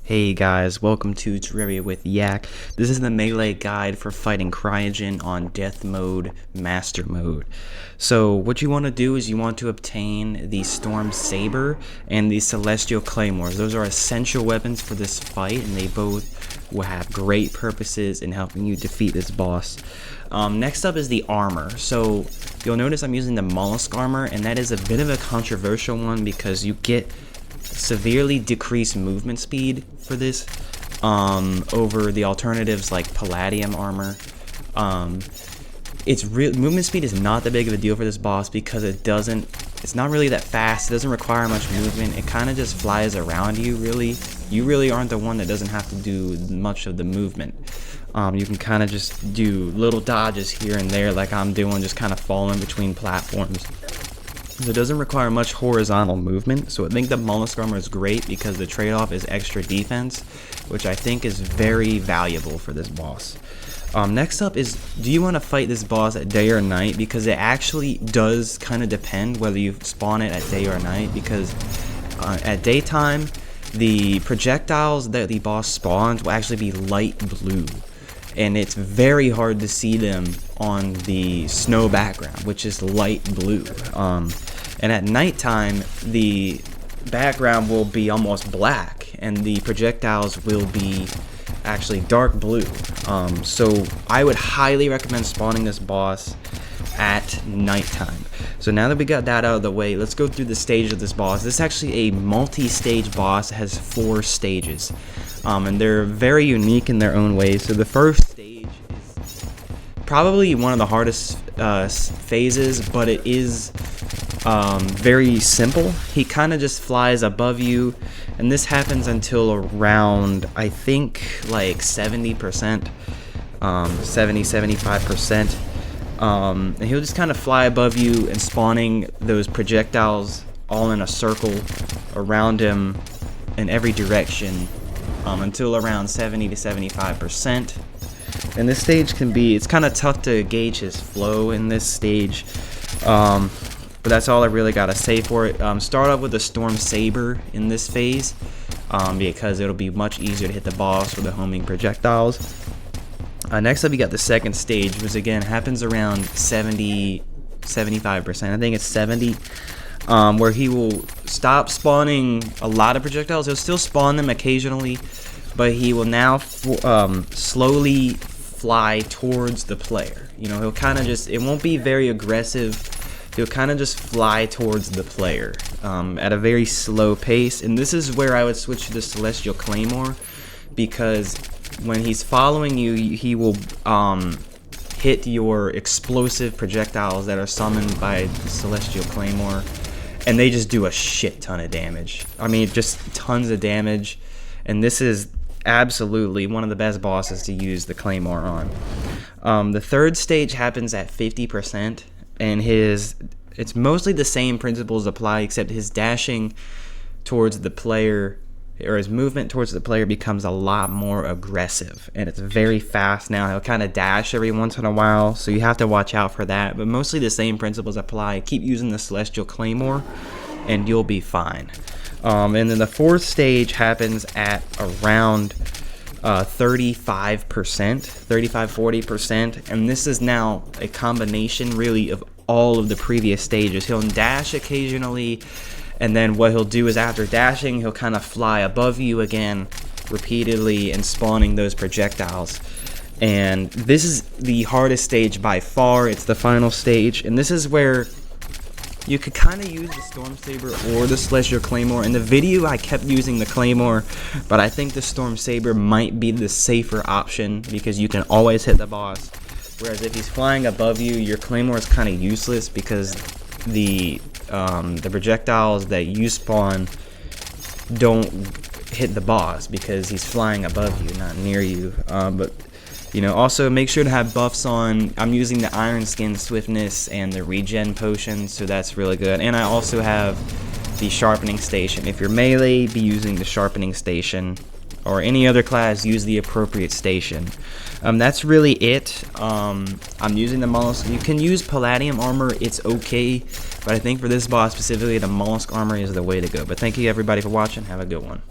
Hey guys, welcome to Terraria with Yak. This is the melee guide for fighting Cryogen on Death Mode, Master Mode. So what you want to do is you want to obtain the Storm Saber and the Celestial Claymores. Those are essential weapons for this fight, and they both will have great purposes in helping you defeat this boss. Next up is the armor. So you'll notice I'm using the Mollusk armor, and that is a bit of a controversial one because you get severely decreased movement speed for this over the alternatives like Palladium armor. Movement speed is not that big of a deal for this boss because it's not really that fast. It doesn't require much movement. It kind of just flies around you. You really aren't the one that doesn't have to do much of the movement. You can kind of just do little dodges here and there like I'm doing, just kind of falling between platforms. So it doesn't require much horizontal movement, so I think the Mollusk armor is great because the trade-off is extra defense, which I think is very valuable for this boss. Next up is, do you want to fight this boss at day or night? Because it actually does kind of depend whether you spawn it at day or night, because at daytime, the projectiles that the boss spawns will actually be light blue, and it's very hard to see them on the snow background, which is light blue. And at nighttime, the background will be almost black, and the projectiles will be actually dark blue. So I would highly recommend spawning this boss at nighttime. So now that we got that out of the way, let's go through the stage of this boss. This is actually a multi-stage boss. It has 4 stages, and they're very unique in their own ways. So the first stage is probably one of the hardest phases, but it is very simple. He kind of just flies above you, and this happens until around, I think, like 70%, 75%. And he'll just kind of fly above you and spawning those projectiles all in a circle around him in every direction until around 70 to 75%. And this stage it's kind of tough to gauge his flow in this stage, but that's all I really gotta say for it. Start off with the Storm Saber in this phase, because it'll be much easier to hit the boss with the homing projectiles. Next up, you got the second stage, which again happens around 75%. I think it's 70, where he will stop spawning a lot of projectiles. He'll still spawn them occasionally, but he will now slowly fly towards the player. You know, he'll kind of just, it won't be very aggressive. He'll kind of just fly towards the player at a very slow pace. And this is where I would switch to the Celestial Claymore, because when he's following you, he will hit your explosive projectiles that are summoned by the Celestial Claymore, and they just do a shit ton of damage. I mean, just tons of damage, and this is absolutely one of the best bosses to use the Claymore on. The third stage happens at 50%, and it's mostly the same principles apply, except his dashing towards the player, or his movement towards the player, becomes a lot more aggressive, and it's very fast now. He'll kind of dash every once in a while, so you have to watch out for that, but mostly the same principles apply. Keep using the Celestial Claymore and you'll be fine. And then the fourth stage happens at around 35%, and this is now a combination really of all of the previous stages. He'll dash occasionally, and then what he'll do is after dashing, he'll kind of fly above you again repeatedly and spawning those projectiles. And this is the hardest stage by far. It's the final stage, and this is where you could kind of use the Storm Saber or the Celestial Claymore. In the video, I kept using the Claymore, but I think the Storm Saber might be the safer option because you can always hit the boss. Whereas if he's flying above you, your Claymore is kind of useless because the projectiles that you spawn don't hit the boss because he's flying above you, not near you. But you know, also make sure to have buffs on. I'm using the Iron Skin Swiftness and the Regen Potion, so that's really good. And I also have the Sharpening Station. If you're melee, be using the Sharpening Station, or any other class, use the appropriate station. That's really it. I'm using the Mollusk. You can use Palladium armor, it's okay, but I think for this boss specifically, the Mollusk armor is the way to go. But thank you everybody for watching. Have a good one.